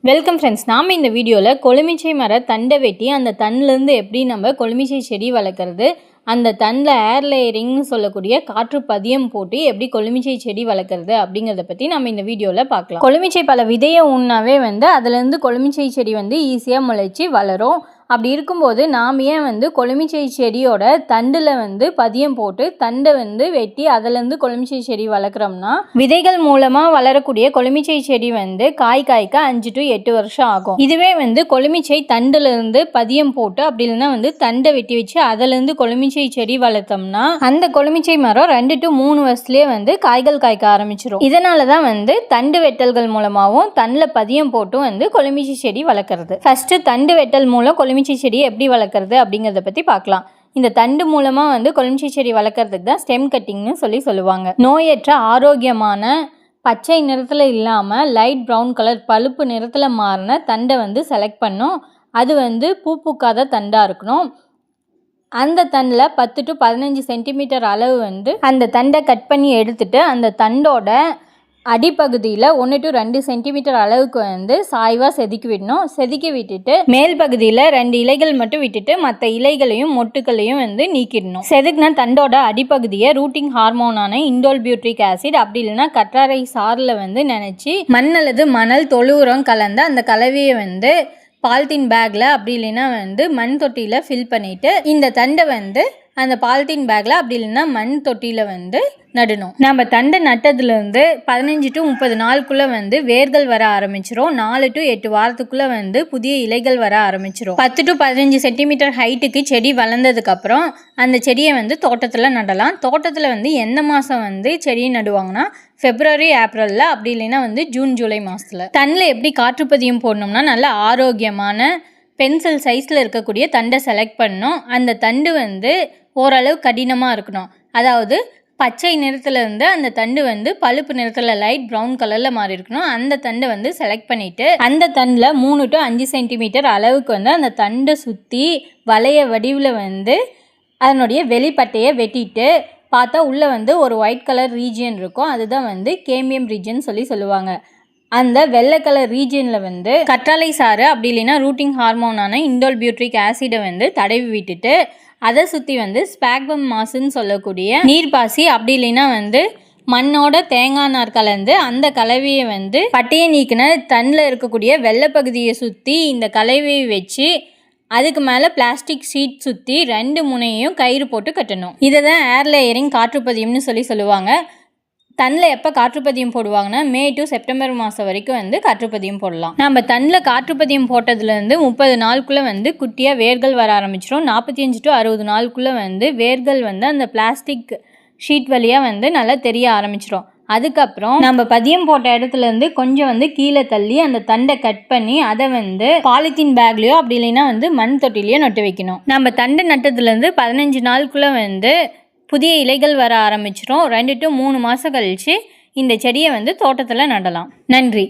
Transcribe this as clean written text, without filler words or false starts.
Welcome friends. நாம் இந்த வீடியோவில் கொழுமிச்சை மர தண்டை வெட்டி அந்த தண்ணிலேருந்து எப்படி நம்ம கொழுமிச்சை செடி வளர்க்குறது, அந்த தண்டில் ஏர் லேயரிங்னு சொல்லக்கூடிய காற்று பதியம் போட்டு எப்படி கொழுமிச்சை செடி வளர்க்குறது அப்படிங்கிறத பற்றி நம்ம இந்த வீடியோவில் பார்க்கலாம். கொழுமிச்சை பல விதையை உண்ணாவே அதுலேருந்து கொழுமிச்சை செடி ஈஸியாக முளைச்சி வளரும். அப்படி இருக்கும்போது நாம் ஏன் கொழுமிச்சை செடியோட தண்டில் பதியம் போட்டு தண்டை வெட்டி அதிலேருந்து கொழுமிச்சை செடி வளர்க்குறோம்னா, விதைகள் மூலமாக வளரக்கூடிய கொழுமிச்சை செடி காய்க்க 5 to 8 வருஷம் ஆகும். இதுவே கொழுமிச்சை தண்டுலேருந்து பதியம் போட்டு அப்படி இல்லைன்னா தண்டை வெட்டி வச்சு அதிலேருந்து கொழுமிச்சை செடி வளர்த்தோம்னா அந்த கொழுமிச்சை மரம் 2 to 3 வருஷத்துலேயே காய்கள் காய்க்க ஆரம்பிச்சிடும். இதனால தான் தண்டு வெட்டல்கள் மூலமாகவும் தண்டில் பதியம் போட்டும் கொழுமிச்சை செடி வளர்க்குறது. ஃபஸ்ட்டு தண்டு வெட்டல் மூலம் கொழுமிச்சை செடியை எப்படி வளர்க்குறது அப்படிங்கிறத பற்றி பார்க்கலாம். இந்த தண்டு மூலமாக கொழுமிச்சை செடி வளர்க்குறதுக்கு தான் ஸ்டெம் கட்டிங்னு சொல்லுவாங்க. நோயற்ற ஆரோக்கியமான பச்சை நிறத்தில் இல்லாமல் லைட் ப்ரௌன் கலர் பழுப்பு நிறத்தில் மாறின தண்டை செலக்ட் பண்ணும். அது பூ பூக்காத தண்டாக இருக்கணும். அந்த தண்டில் 10 to 15 சென்டிமீட்டர் அளவு அந்த தண்டை கட் பண்ணி எடுத்துட்டு அந்த தண்டோட அடிப்பகுதியில் 1 to 2 சென்டிமீட்டர் அளவுக்கு சாய்வாக செதுக்கி விடணும். செதுக்கி விட்டுட்டு மேல் பகுதியில் 2 இலைகள் மட்டும் விட்டுட்டு மற்ற இலைகளையும் மொட்டுக்களையும் நீக்கிடணும். செதுக்குனா தண்டோட அடிப்பகுதியை ரூட்டிங் ஹார்மோனான இண்டோல் பியூட்ரிக் ஆசிட் அப்படி இல்லைன்னா கற்றாழை சாறில் நினைச்சு மண் அல்லது மணல் தொழு உரம் கலந்து அந்த கலவையை பாலித்தீன் பேக்கில் அப்படி இல்லைன்னா மண் தொட்டியில் ஃபில் பண்ணிவிட்டு இந்த தண்டை அந்த பாலித்தீன் பேக்கில் அப்படி இல்லைன்னா மண் தொட்டியில் நடணும். நம்ம தண்டை நட்டதுலேருந்து 15 to 30 நாளுக்குள்ளே வேர்கள் வர ஆரம்பிச்சிரும். 4 to 8 வாரத்துக்குள்ளே புதிய இலைகள் வர ஆரம்பிச்சிரும். 10 to 15 சென்டிமீட்டர் ஹைட்டுக்கு செடி வளர்ந்ததுக்கப்புறம் அந்த செடியை தோட்டத்தில் நடலாம். தோட்டத்தில் எந்த மாதம் செடியை நடுவாங்கன்னா February Aprilல அப்படி இல்லைன்னா June July மாதத்தில். தண்டில் எப்படி காற்றுப்பதியம் போடணும்னா நல்ல ஆரோக்கியமான பென்சில் சைஸில் இருக்கக்கூடிய தண்டை செலக்ட் பண்ணணும். அந்த தண்டு ஓரளவு கடினமாக இருக்கணும். அதாவது பச்சை நிறத்தில் இருந்து அந்த தண்டு பழுப்பு நிறத்தில் லைட் ப்ரௌன் கலரில் மாறி இருக்கணும். அந்த தண்டை செலக்ட் பண்ணிவிட்டு அந்த தண்டில் 3 to 5 சென்டிமீட்டர் அளவுக்கு அந்த தண்டை சுற்றி வளைய வடிவில் அதனுடைய வெளிப்பட்டையை வெட்டிட்டு பார்த்தா உள்ளே ஒரு ஒயிட் கலர் ரீஜியன் இருக்கும். அதுதான் கேமியம் ரீஜியன் சொல்லுவாங்க. அந்த வெள்ளை கலர் ரீஜியனில் கற்றாழை சாறு அப்படி இல்லைன்னா ரூட்டிங் ஹார்மோனான இண்டோல் பியூட்ரிக் ஆசிடை தடவி விட்டுட்டு அதை சுற்றி ஸ்பாக்பம் மாசுன்னு சொல்லக்கூடிய நீர்ப்பாசி அப்படி இல்லைன்னா மண்ணோட தேங்காய் நார் கலந்து அந்த கலவையை பட்டையை நீக்கின தண்டில் இருக்கக்கூடிய வெள்ளை பகுதியை சுற்றி இந்த கலவையை வச்சு அதுக்கு மேலே பிளாஸ்டிக் ஷீட் சுற்றி 2 முனையையும் கயிறு போட்டு கட்டணும். இதை தான் ஏர் லேயரிங் காற்றுப்பதியம்னு சொல்லுவாங்க. தண்டில் எப்போ காற்றுப்பதியம் போடுவாங்கன்னா May to September மாதம் வரைக்கும் காற்றுப்பதியம் போடலாம். நம்ம தண்டில் காற்றுப்பதியம் போட்டதுலேருந்து 30 நாளுக்குள்ளே குட்டியாக வேர்கள் வர ஆரம்பிச்சிடும். 45 to 60 நாளுக்குள்ளே வேர்கள் அந்த பிளாஸ்டிக் ஷீட் வழியாக நல்லா தெரிய ஆரம்பிச்சிடும். அதுக்கப்புறம் நம்ம பதியம் போட்ட இடத்துலேருந்து கொஞ்சம் கீழே தள்ளி அந்த தண்டை கட் பண்ணி அதை பாலித்தீன் பேக்லேயோ அப்படி இல்லைன்னா மண் தொட்டிலையோ நட்டு வைக்கணும். நம்ம தண்டை நட்டதுலேருந்து 15 நாளுக்குள்ளே புதிய இலைகள் வர ஆரம்பிச்சிடும். 2 to 3 மாதம் கழித்து இந்த செடியை தோட்டத்தில் நடலாம். நன்றி.